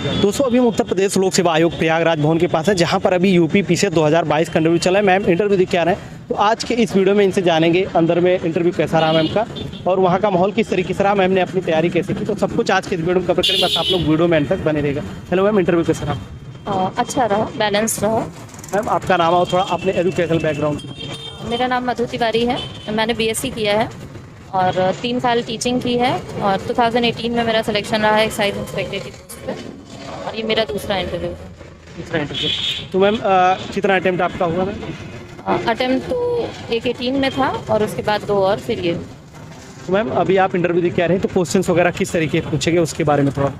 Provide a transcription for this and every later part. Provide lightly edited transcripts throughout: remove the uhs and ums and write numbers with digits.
दोस्तों अभी हम उत्तर प्रदेश लोक सेवा आयोग प्रयागराज भवन के पास है, जहां पर अभी यूपी पीछे 2022 का इंटरव्यू चला है। मैम इंटरव्यू दे के आ रहे हैं, तो आज के इस वीडियो में इनसे जानेंगे अंदर में इंटरव्यू कैसा रहा मैम का और वहां का माहौल किस तरीके से रहा, मैम ने अपनी तैयारी कैसे की, तो सब कुछ आज के इस वीडियो में कवर करेंगे। बस आप लोग वीडियो में एंड तक बने रहेगा। हेलो मैम, इंटरव्यू कैसा रहा? अच्छा रहा, बैलेंस रहा। मैम आपका नाम और थोड़ा अपने एजुकेशनल बैकग्राउंड। मेरा नाम मधु तिवारी है, मैंने बीएससी किया है और 3 साल टीचिंग की है और 2018 में मेरा सिलेक्शन रहा है एक्साइज इंस्पेक्टर की पोस्ट पे और ये मेरा दूसरा इंटरव्यू। तो मैम कितना अटेम्प्ट आपका हुआ मैम? अटेम्प्ट तो एक 18 में था और उसके बाद 2 और फिर ये। तो मैम अभी आप इंटरव्यू दे के आ रहे हैं, तो क्वेश्चंस वगैरह किस तरीके पूछे गए उसके बारे में थोड़ा।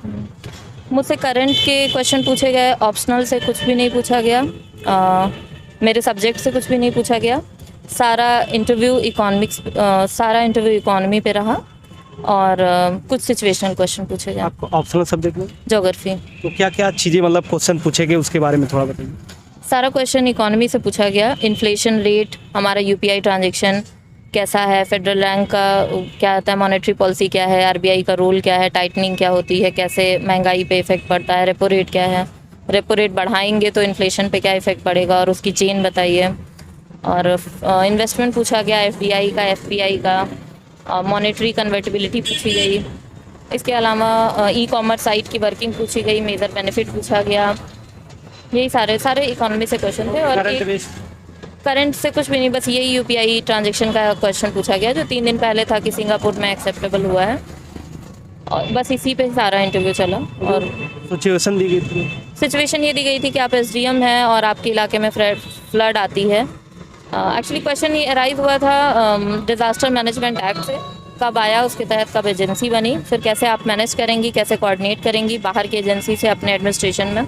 मुझसे करंट के क्वेश्चन पूछे गए, ऑप्शनल से कुछ भी नहीं पूछा गया, मेरे सब्जेक्ट से कुछ भी नहीं पूछा गया। सारा इंटरव्यू इकोनॉमी पे रहा और कुछ सिचुएशनल क्वेश्चन पूछे गए। आपको ऑप्शनल सब्जेक्ट में ज्योग्राफी। तो क्या क्या चीज़ें मतलब क्वेश्चन पूछे गए उसके बारे में थोड़ा बताइए। सारा क्वेश्चन इकोनॉमी से पूछा गया। इन्फ्लेशन रेट, हमारा यूपीआई ट्रांजैक्शन कैसा है, फेडरल बैंक का क्या आता है, मॉनेटरी पॉलिसी क्या है, आरबीआई का रोल क्या है, टाइटनिंग क्या होती है, कैसे महंगाई पे इफेक्ट पड़ता है, रेपो रेट क्या है, रेपो रेट बढ़ाएंगे तो इन्फ्लेशन पे क्या इफेक्ट पड़ेगा और उसकी चेन बताइए। और इन्वेस्टमेंट पूछा गया, एफडीआई का, एफपीआई का, मॉनेटरी कन्वर्टिबिलिटी पूछी गई। इसके अलावा ई कॉमर्स साइट की वर्किंग पूछी गई, मेजर बेनिफिट पूछा गया। यही सारे इकोनॉमी से क्वेश्चन थे और करंट से कुछ भी नहीं, बस यही यूपीआई ट्रांजैक्शन का क्वेश्चन पूछा गया जो 3 दिन पहले था कि सिंगापुर में एक्सेप्टेबल हुआ है और बस इसी पे सारा इंटरव्यू चला। और सिचुएशन दी गई थी, सिचुएशन ये दी गई थी कि आप एसडीएम हैं और आपके इलाके में फ्लड आती है। एक्चुअली क्वेश्चन ये अराइज हुआ था डिज़ास्टर मैनेजमेंट एक्ट से, कब आया, उसके तहत कब एजेंसी बनी, फिर कैसे आप मैनेज करेंगी, कैसे कोऑर्डिनेट करेंगी बाहर की एजेंसी से अपने एडमिनिस्ट्रेशन में,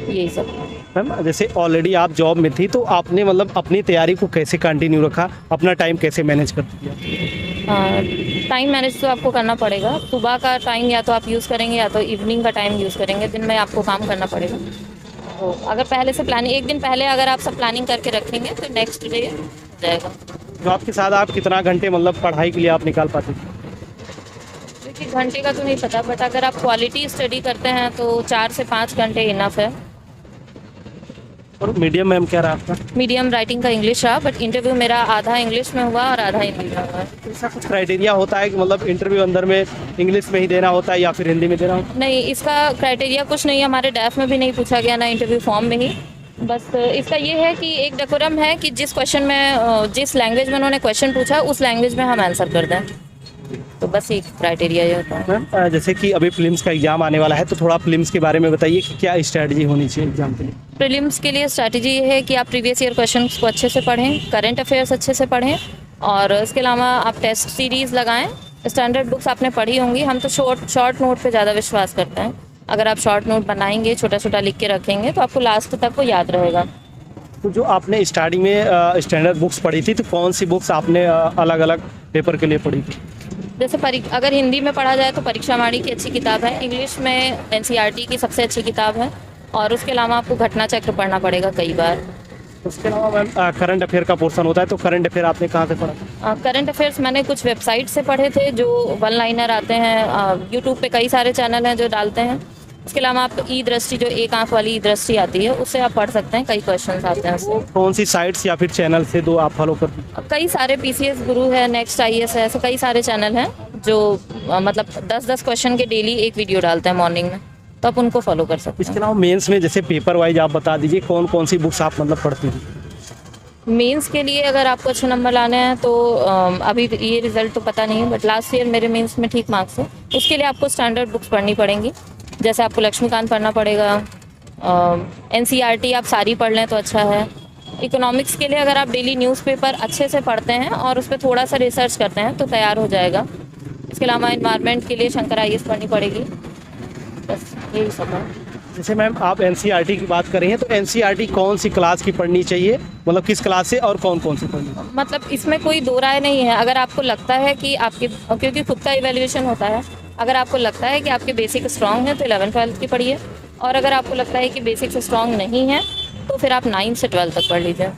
यही सब। मैम जैसे ऑलरेडी आप जॉब में थी, तो आपने मतलब अपनी तैयारी को कैसे कंटिन्यू रखा, अपना टाइम कैसे मैनेज करती है? टाइम मैनेज तो आपको करना पड़ेगा। सुबह का टाइम या तो आप यूज़ करेंगे या तो इवनिंग का टाइम यूज़ करेंगे, दिन में आपको काम करना पड़ेगा। तो अगर पहले से प्लानिंग, एक दिन पहले अगर आप सब प्लानिंग करके रखेंगे तो नेक्स्ट डे जाएगा। जॉब के साथ आप कितना घंटे मतलब पढ़ाई के लिए आप निकाल पाते थे? क्योंकि घंटे का तो नहीं पता, बट अगर आप क्वालिटी स्टडी करते हैं तो 4 से 5 घंटे इनफ है। और मीडियम मैम क्या रहा आपका? मीडियम राइटिंग का इंग्लिश रहा, बट इंटरव्यू मेरा आधा इंग्लिश में हुआ और आधा हिंदी में हुआ। ऐसा कुछ क्राइटेरिया होता है कि मतलब इंटरव्यू अंदर में इंग्लिश में ही देना होता है या फिर हिंदी में देना होता है? नहीं, इसका क्राइटेरिया कुछ नहीं है, हमारे डैफ में भी नहीं पूछा गया, ना इंटरव्यू फॉर्म में ही। बस इसका ये है कि एक डेकोरम है कि जिस क्वेश्चन में, जिस लैंग्वेज में उन्होंने क्वेश्चन पूछा उस लैंग्वेज में हम आंसर कर दें, तो बस एक क्राइटेरिया ये होता है। मैम जैसे कि अभी प्रीलिम्स का एग्जाम आने वाला है, तो थोड़ा प्रीलिम्स के बारे में बताइए कि क्या स्ट्रैटेजी होनी चाहिए एग्जाम के लिए? प्रीलिम्स के लिए स्ट्रैटेजी ये है कि आप प्रीवियस ईयर क्वेश्चंस को अच्छे से पढ़ें, करंट अफेयर्स अच्छे से पढ़ें और इसके अलावा आप टेस्ट सीरीज़ लगाएं। स्टैंडर्ड बुक्स आपने पढ़ी होंगी, हम तो शॉर्ट नोट पे ज़्यादा विश्वास करते हैं। अगर आप शॉर्ट नोट बनाएंगे, छोटा छोटा लिख के रखेंगे तो आपको लास्ट तक वो याद रहेगा। तो जो आपने स्टार्टिंग में स्टैंडर्ड बुक्स पढ़ी थी, तो कौन सी बुक्स आपने अलग अलग पेपर के लिए पढ़ी थी? जैसे अगर हिंदी में पढ़ा जाए तो परीक्षा वाणी की अच्छी किताब है, इंग्लिश में एनसीईआरटी की सबसे अच्छी किताब है और उसके अलावा आपको घटना चक्र पढ़ना पड़ेगा कई बार। उसके अलावा मैम करंट अफेयर का पोर्शन होता है, तो करंट अफेयर आपने कहाँ से पढ़ा? करंट अफेयर्स मैंने कुछ वेबसाइट से पढ़े थे जो वन लाइनर आते हैं, यूट्यूब पे कई सारे चैनल हैं जो डालते हैं। इसके अलावा आप ई दृष्टि, जो एक आंख वाली ई दृष्टि आती है, उससे आप पढ़ सकते हैं, कई क्वेश्चन्स आते हैं उससे। कौन सी साइट्स या फिर चैनल से दो आप फॉलो करते हैं? कई सारे, पीसीएस गुरु है, नेक्स्ट आईएएस है, ऐसे कई सारे चैनल हैं जो मतलब 10-10 क्वेश्चन के डेली एक वीडियो डालते हैं मॉर्निंग में, तो आप उनको फॉलो कर सकते हैं। इसके अलावा मेंस में जैसे पेपर वाइज आप बता दीजिए कौन कौन सी बुक्स आप मतलब पढ़ती थी? मेंस के लिए अगर आपको अच्छे नंबर लाने हैं तो अभी ये रिज़ल्ट तो पता नहीं है, बट लास्ट ईयर मेरे मेंस में ठीक मार्क्स है। उसके लिए आपको स्टैंडर्ड बुक्स पढ़नी पड़ेंगी, जैसे आपको लक्ष्मीकांत पढ़ना पड़ेगा, एनसीईआरटी आप सारी पढ़ लें तो अच्छा है। इकोनॉमिक्स के लिए अगर आप डेली न्यूज़पेपर अच्छे से पढ़ते हैं और उस पर थोड़ा सा रिसर्च करते हैं तो तैयार हो जाएगा। इसके अलावा एनवायरनमेंट के लिए शंकर आईएएस पढ़नी पड़ेगी, बस यही सब है। जैसे मैम आप एनसीईआरटी की बात कर रही हैं, तो एनसीईआरटी कौन सी क्लास की पढ़नी चाहिए, मतलब किस क्लास से और कौन कौन सी पढ़नी? मतलब इसमें कोई दो राय नहीं है। अगर आपको लगता है कि आपके, क्योंकि खुद का इवैल्यूएशन होता है, अगर आपको लगता है कि आपके बेसिक स्ट्रॉन्ग हैं तो 11th-12th की पढ़िए, और अगर आपको लगता है कि बेसिक्स स्ट्रॉन्ग नहीं है तो फिर आप 9th से 12th तक पढ़ लीजिए।